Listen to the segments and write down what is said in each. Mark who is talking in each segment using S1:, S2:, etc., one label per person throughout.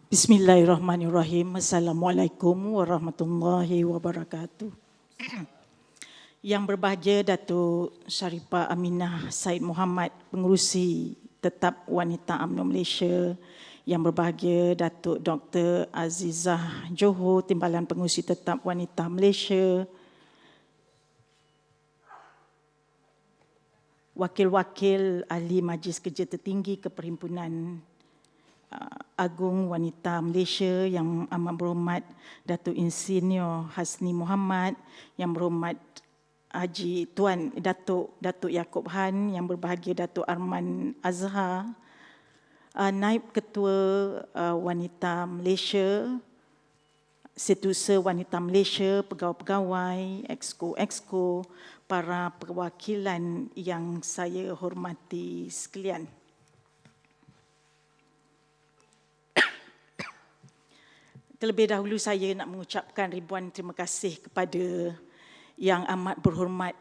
S1: Bismillahirrahmanirrahim. Assalamualaikum warahmatullahi wabarakatuh. Yang berbahagia Datuk Sharifah Aminah Said Muhammad, Pengerusi Tetap Wanita UMNO Malaysia. Yang berbahagia Datuk Dr. Azizah Johor, Timbalan Pengerusi Tetap Wanita Malaysia. Wakil-wakil Ahli Majlis Kerja Tertinggi Keperhimpunan Agung Wanita Malaysia, yang amat berhormat Datuk Insinyur Hasni Muhammad, yang berhormat Haji Tuan Datuk Yaakob Han, yang berbahagia Datuk Arman Azhar, Naib Ketua Wanita Malaysia, Setiausaha Wanita Malaysia, pegawai-pegawai, exco, para perwakilan yang saya hormati sekalian. Terlebih dahulu saya nak mengucapkan ribuan terima kasih kepada Yang Amat Berhormat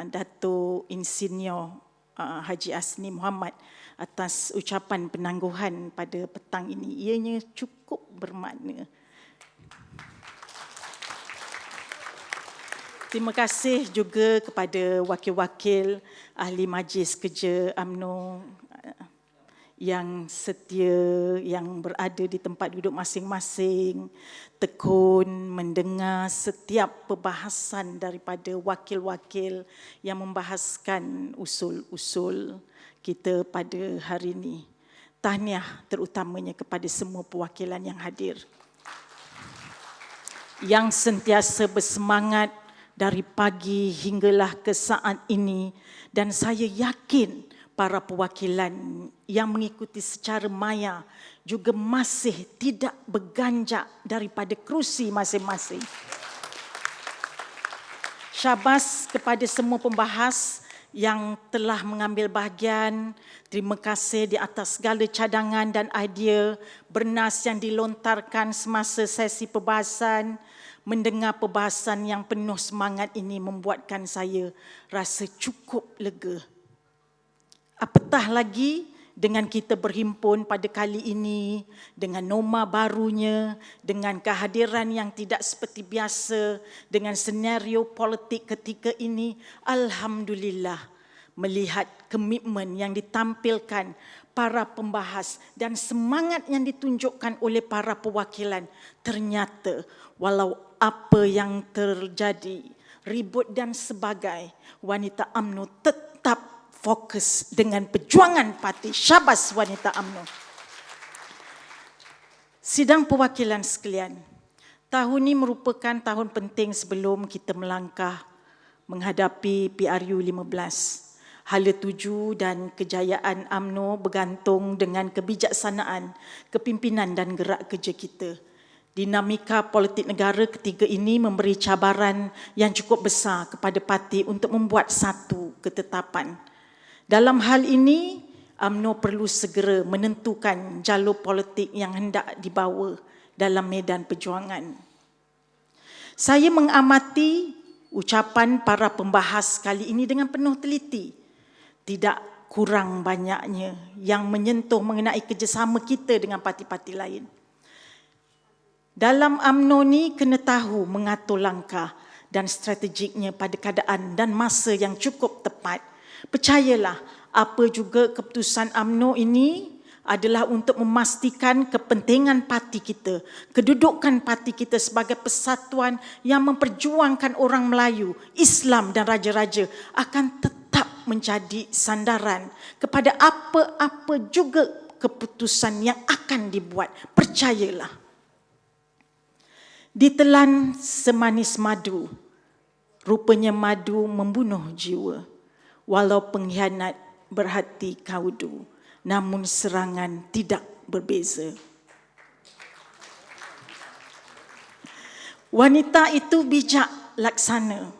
S1: Datuk Insinyur Haji Hasni Muhammad atas ucapan penangguhan pada petang ini. Ianya cukup bermakna. Terima kasih juga kepada wakil-wakil Ahli Majlis Kerja UMNO yang setia, yang berada di tempat duduk masing-masing, tekun mendengar setiap perbahasan daripada wakil-wakil yang membahaskan usul-usul kita pada hari ini. Tahniah terutamanya kepada semua perwakilan yang hadir, yang sentiasa bersemangat dari pagi hinggalah ke saat ini, dan saya yakin para perwakilan yang mengikuti secara maya juga masih tidak berganjak daripada kerusi masing-masing. Syabas kepada semua pembahas yang telah mengambil bahagian. Terima kasih di atas segala cadangan dan idea bernas yang dilontarkan semasa sesi perbahasan. Mendengar perbahasan yang penuh semangat ini membuatkan saya rasa cukup lega. Apatah lagi dengan kita berhimpun pada kali ini dengan norma barunya, dengan kehadiran yang tidak seperti biasa, dengan senario politik ketika ini. Alhamdulillah, melihat komitmen yang ditampilkan para pembahas dan semangat yang ditunjukkan oleh para perwakilan, ternyata walau apa yang terjadi, ribut dan sebagai, wanita UMNO tetap fokus dengan perjuangan parti. Syabas wanita UMNO. Sidang perwakilan sekalian, tahun ini merupakan tahun penting sebelum kita melangkah menghadapi PRU 15. Hala tuju dan kejayaan UMNO bergantung dengan kebijaksanaan, kepimpinan dan gerak kerja kita. Dinamika politik negara ketiga ini memberi cabaran yang cukup besar kepada parti untuk membuat satu ketetapan. Dalam hal ini, UMNO perlu segera menentukan jalur politik yang hendak dibawa dalam medan perjuangan. Saya mengamati ucapan para pembahas kali ini dengan penuh teliti. Tidak kurang banyaknya yang menyentuh mengenai kerjasama kita dengan parti-parti lain. Dalam UMNO ni kena tahu mengatur langkah dan strategiknya pada keadaan dan masa yang cukup tepat. Percayalah, apa juga keputusan UMNO ini adalah untuk memastikan kepentingan parti kita, kedudukan parti kita sebagai persatuan yang memperjuangkan orang Melayu, Islam dan raja-raja akan tetap menjadi sandaran kepada apa-apa juga keputusan yang akan dibuat. Percayalah. Ditelan semanis madu, rupanya madu membunuh jiwa. Walau pengkhianat berhati kaudu, namun serangan tidak berbeza. Wanita itu bijak laksana.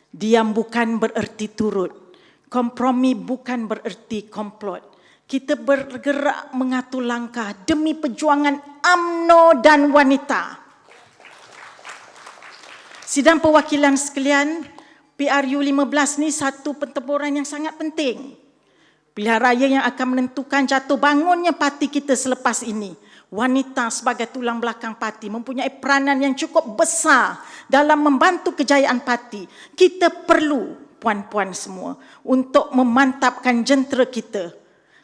S1: Diam bukan bererti turut. Kompromi bukan bererti komplot. Kita bergerak mengatur langkah demi perjuangan UMNO dan wanita. Sidang perwakilan sekalian, PRU 15 ni satu pertempuran yang sangat penting. Pilihan raya yang akan menentukan jatuh bangunnya parti kita selepas ini. Wanita sebagai tulang belakang parti mempunyai peranan yang cukup besar dalam membantu kejayaan parti. Kita perlu, puan-puan semua, untuk memantapkan jentera kita.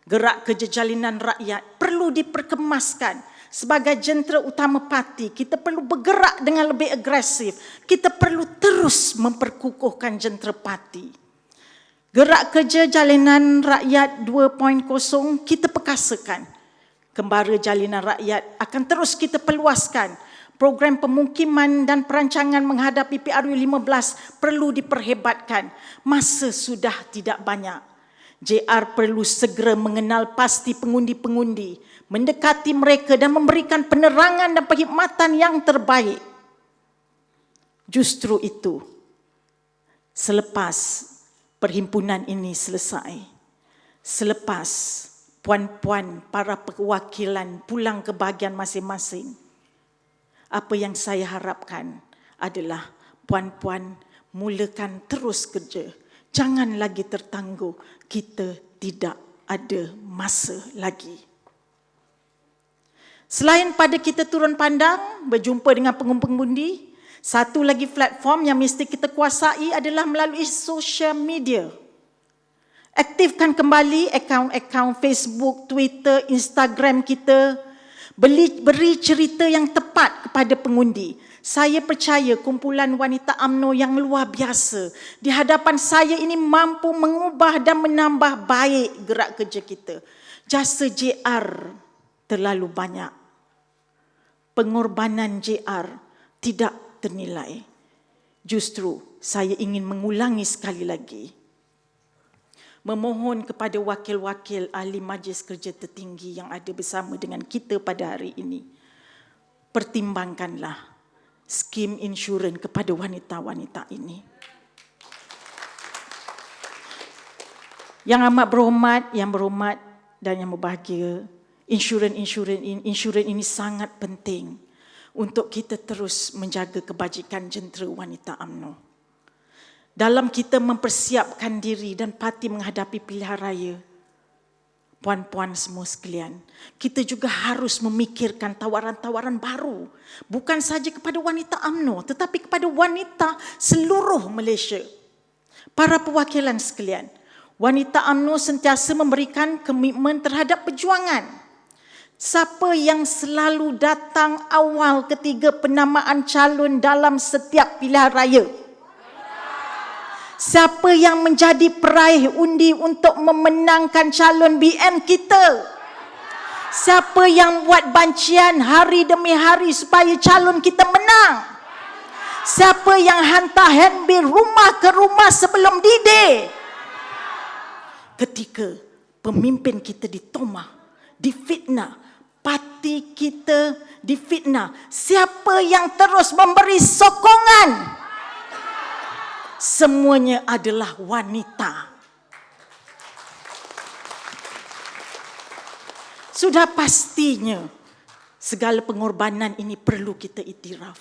S1: Gerak kerja jalinan rakyat perlu diperkemaskan. Sebagai jentera utama parti, kita perlu bergerak dengan lebih agresif. Kita perlu terus memperkukuhkan jentera parti. Gerak kerja jalinan rakyat 2.0 kita perkasakan. Kembara jalinan rakyat akan terus kita perluaskan. Program pemukiman dan perancangan menghadapi PRU 15 perlu diperhebatkan. Masa sudah tidak banyak. JR perlu segera mengenal pasti pengundi-pengundi, mendekati mereka dan memberikan penerangan dan perkhidmatan yang terbaik. Justru itu, selepas perhimpunan ini selesai, selepas puan-puan para perwakilan pulang ke bahagian masing-masing, apa yang saya harapkan adalah puan-puan mulakan terus kerja. Jangan lagi tertangguh, kita tidak ada masa lagi. Selain pada kita turun pandang, berjumpa dengan pengundi, satu lagi platform yang mesti kita kuasai adalah melalui social media. Aktifkan kembali akaun-akaun Facebook, Twitter, Instagram kita. Beri cerita yang tepat kepada pengundi. Saya percaya kumpulan wanita UMNO yang luar biasa di hadapan saya ini mampu mengubah dan menambah baik gerak kerja kita. Jasa JR terlalu banyak. Pengorbanan JR tidak ternilai. Justru saya ingin mengulangi sekali lagi. Memohon kepada wakil-wakil ahli Majlis Kerja Tertinggi yang ada bersama dengan kita pada hari ini. Pertimbangkanlah skim insurans kepada wanita-wanita ini. Yang amat berhormat dan yang berbahagia, insurans ini sangat penting untuk kita terus menjaga kebajikan jentera wanita UMNO. Dalam kita mempersiapkan diri dan parti menghadapi pilihan raya, puan-puan semua sekalian, kita juga harus memikirkan tawaran-tawaran baru. Bukan saja kepada wanita UMNO, tetapi kepada wanita seluruh Malaysia. Para perwakilan sekalian, wanita UMNO sentiasa memberikan komitmen terhadap perjuangan. Siapa yang selalu datang awal ketiga penamaan calon dalam setiap pilihan raya? Siapa yang menjadi peraih undi untuk memenangkan calon BN kita? Siapa yang buat bancian hari demi hari supaya calon kita menang? Siapa yang hantar handbill rumah ke rumah sebelum D-Day? Ketika pemimpin kita ditomah, difitnah, parti kita difitnah, siapa yang terus memberi sokongan? Semuanya adalah wanita. Sudah pastinya segala pengorbanan ini perlu kita iktiraf.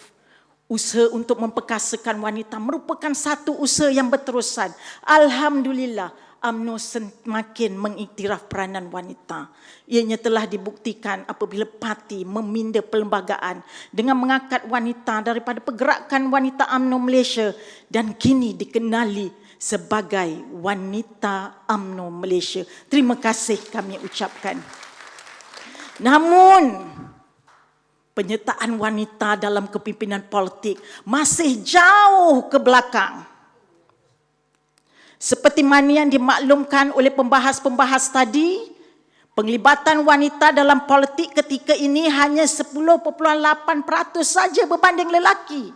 S1: Usaha untuk memperkasakan wanita merupakan satu usaha yang berterusan. Alhamdulillah, UMNO semakin mengiktiraf peranan wanita. Ianya telah dibuktikan apabila parti meminda perlembagaan dengan mengangkat wanita daripada pergerakan wanita UMNO Malaysia dan kini dikenali sebagai wanita UMNO Malaysia. Terima kasih kami ucapkan. Namun, penyertaan wanita dalam kepimpinan politik masih jauh ke belakang. Seperti mana yang dimaklumkan oleh pembahas-pembahas tadi, penglibatan wanita dalam politik ketika ini hanya 10.8% saja berbanding lelaki.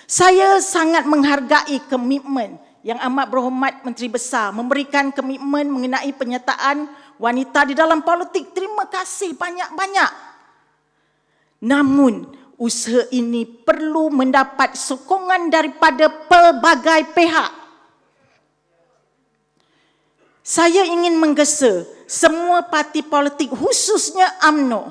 S1: Saya sangat menghargai komitmen yang amat berhormat Menteri Besar memberikan komitmen mengenai penyertaan wanita di dalam politik. Terima kasih banyak-banyak. Namun, usaha ini perlu mendapat sokongan daripada pelbagai pihak. Saya ingin menggesa semua parti politik khususnya UMNO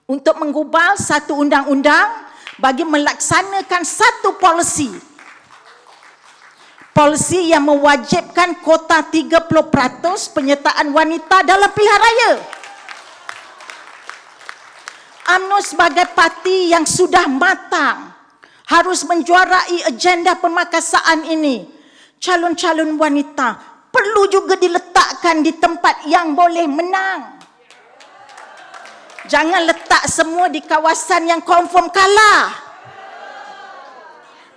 S1: untuk menggubal satu undang-undang bagi melaksanakan satu polisi. Polisi yang mewajibkan kota 30% penyertaan wanita dalam pilihan raya. UMNO sebagai parti yang sudah matang harus menjuarai agenda pemakasaan ini. Calon-calon wanita perlu juga diletakkan di tempat yang boleh menang. Jangan letak semua di kawasan yang confirm kalah.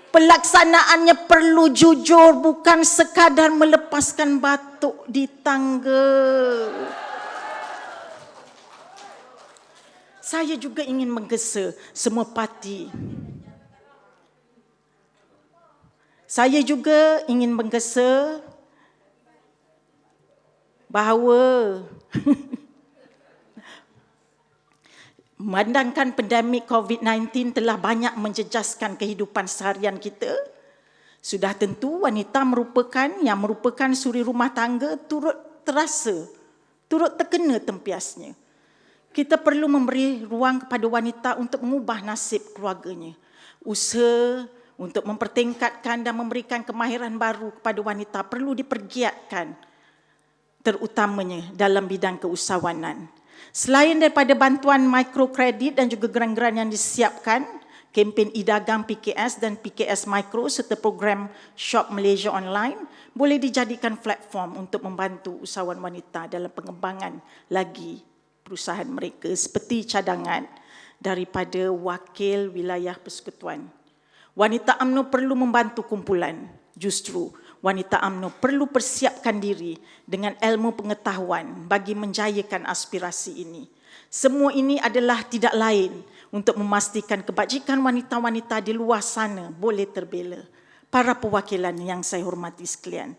S1: Pelaksanaannya perlu jujur, bukan sekadar melepaskan batuk di tangga. Saya juga ingin menggesa semua parti. Saya juga ingin menggesa bahawa memandangkan pandemik COVID-19 telah banyak menjejaskan kehidupan seharian kita. Sudah tentu wanita merupakan suri rumah tangga turut terasa, turut terkena tempiasnya. Kita perlu memberi ruang kepada wanita untuk mengubah nasib keluarganya. Usaha untuk mempertingkatkan dan memberikan kemahiran baru kepada wanita perlu dipergiatkan, terutamanya dalam bidang keusahawanan. Selain daripada bantuan mikrokredit dan juga geran-geran yang disiapkan, kempen e-dagang PKS dan PKS Mikro serta program Shop Malaysia Online boleh dijadikan platform untuk membantu usahawan wanita dalam pengembangan lagi perusahaan mereka seperti cadangan daripada wakil wilayah persekutuan. Wanita UMNO perlu membantu kumpulan. Justru wanita UMNO perlu persiapkan diri dengan ilmu pengetahuan bagi menjayakan aspirasi ini. Semua ini adalah tidak lain untuk memastikan kebajikan wanita-wanita di luar sana boleh terbela. Para perwakilan yang saya hormati sekalian,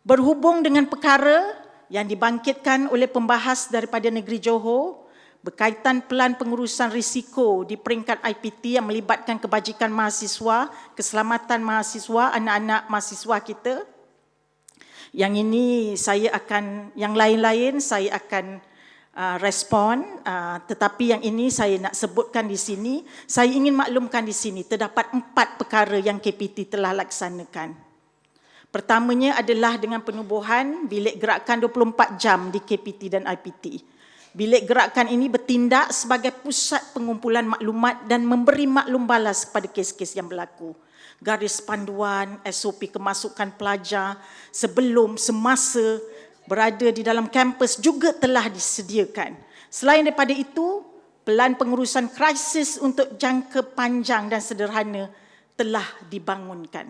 S1: berhubung dengan perkara yang dibangkitkan oleh pembahas daripada negeri Johor berkaitan pelan pengurusan risiko di peringkat IPT yang melibatkan kebajikan mahasiswa, keselamatan mahasiswa, anak-anak mahasiswa kita. Yang ini yang lain-lain saya akan respon, tetapi yang ini saya nak sebutkan di sini. Saya ingin maklumkan di sini terdapat 4 perkara yang KPT telah laksanakan. Pertamanya adalah dengan penubuhan bilik gerakan 24 jam di KPT dan IPT. Bilik gerakan ini bertindak sebagai pusat pengumpulan maklumat dan memberi maklum balas kepada kes-kes yang berlaku. Garis panduan, SOP kemasukan pelajar sebelum, semasa berada di dalam kampus juga telah disediakan. Selain daripada itu, pelan pengurusan krisis untuk jangka panjang dan sederhana telah dibangunkan.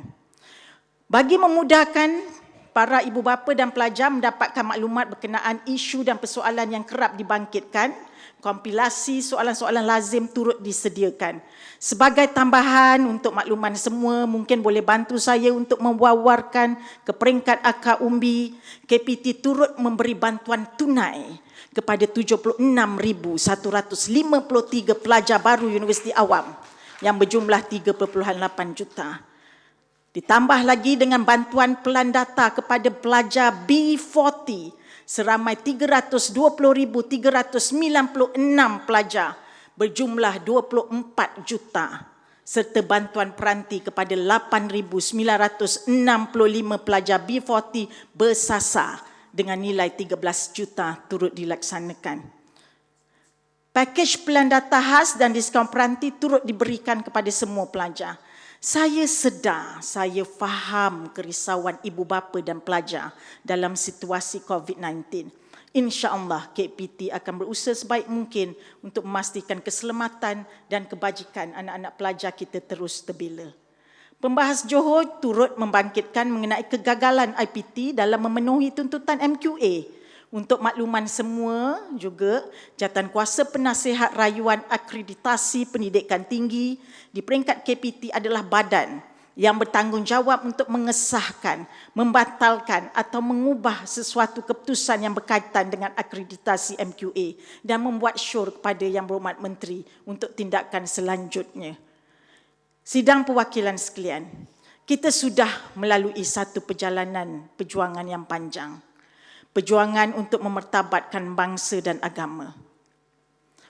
S1: Bagi memudahkan para ibu bapa dan pelajar mendapatkan maklumat berkenaan isu dan persoalan yang kerap dibangkitkan, kompilasi soalan-soalan lazim turut disediakan. Sebagai tambahan untuk makluman semua, mungkin boleh bantu saya untuk mewawarkan ke peringkat akar umbi, KPT turut memberi bantuan tunai kepada 76,153 pelajar baru Universiti Awam yang berjumlah 3.8 juta. Ditambah lagi dengan bantuan pelan data kepada pelajar B40 seramai 320,396 pelajar berjumlah 24 juta serta bantuan peranti kepada 8,965 pelajar B40 bersasar dengan nilai 13 juta turut dilaksanakan. Pakej pelan data khas dan diskaun peranti turut diberikan kepada semua pelajar. Saya sedar, saya faham kerisauan ibu bapa dan pelajar dalam situasi COVID-19. InsyaAllah KPT akan berusaha sebaik mungkin untuk memastikan keselamatan dan kebajikan anak-anak pelajar kita terus terbela. Pembahas Johor turut membangkitkan mengenai kegagalan IPT dalam memenuhi tuntutan MQA. Untuk makluman semua juga, Jawatankuasa Penasihat Rayuan Akreditasi Pendidikan Tinggi di peringkat KPT adalah badan yang bertanggungjawab untuk mengesahkan, membatalkan atau mengubah sesuatu keputusan yang berkaitan dengan akreditasi MQA dan membuat syur kepada Yang Berhormat Menteri untuk tindakan selanjutnya. Sidang perwakilan sekalian, kita sudah melalui satu perjalanan perjuangan yang panjang. Perjuangan untuk memertabatkan bangsa dan agama.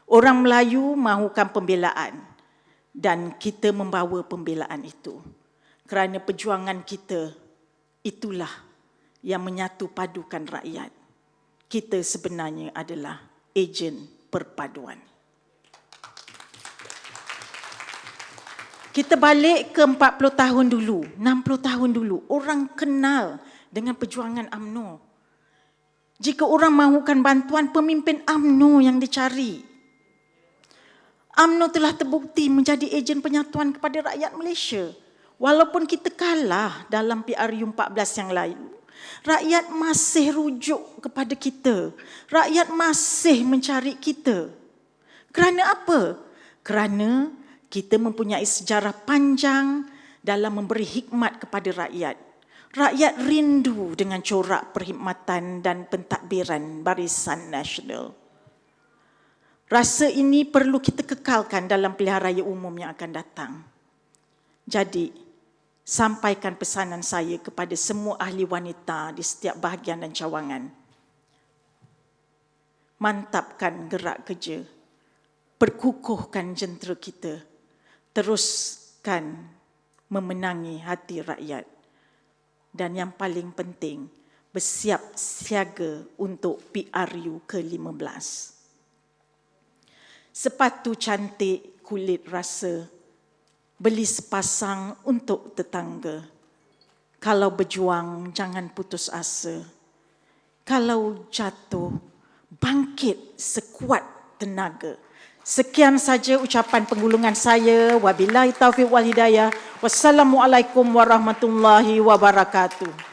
S1: Orang Melayu mahukan pembelaan dan kita membawa pembelaan itu. kerana perjuangan kita itulah yang menyatu padukan rakyat. Kita sebenarnya adalah ejen perpaduan. Kita balik ke 40 tahun dulu, 60 tahun dulu, orang kenal dengan perjuangan UMNO. Jika orang mahukan bantuan, pemimpin UMNO yang dicari. UMNO telah terbukti menjadi ejen penyatuan kepada rakyat Malaysia. Walaupun kita kalah dalam PRU 14 yang lalu, rakyat masih rujuk kepada kita. Rakyat masih mencari kita. Kerana apa? Kerana kita mempunyai sejarah panjang dalam memberi hikmat kepada rakyat. Rakyat rindu dengan corak perkhidmatan dan pentadbiran Barisan Nasional. Rasa ini perlu kita kekalkan dalam pilihan raya umum yang akan datang. Jadi, sampaikan pesanan saya kepada semua ahli wanita di setiap bahagian dan cawangan. Mantapkan gerak kerja. Perkukuhkan jentera kita. Teruskan memenangi hati rakyat. Dan yang paling penting, bersiap siaga untuk PRU ke-15. Sepatu cantik, kulit rasa, beli sepasang untuk tetangga. Kalau berjuang, jangan putus asa. Kalau jatuh, bangkit sekuat tenaga. Sekian saja ucapan penggulungan saya. Wabillahi taufiq wal hidayah. Wassalamualaikum warahmatullahi wabarakatuh.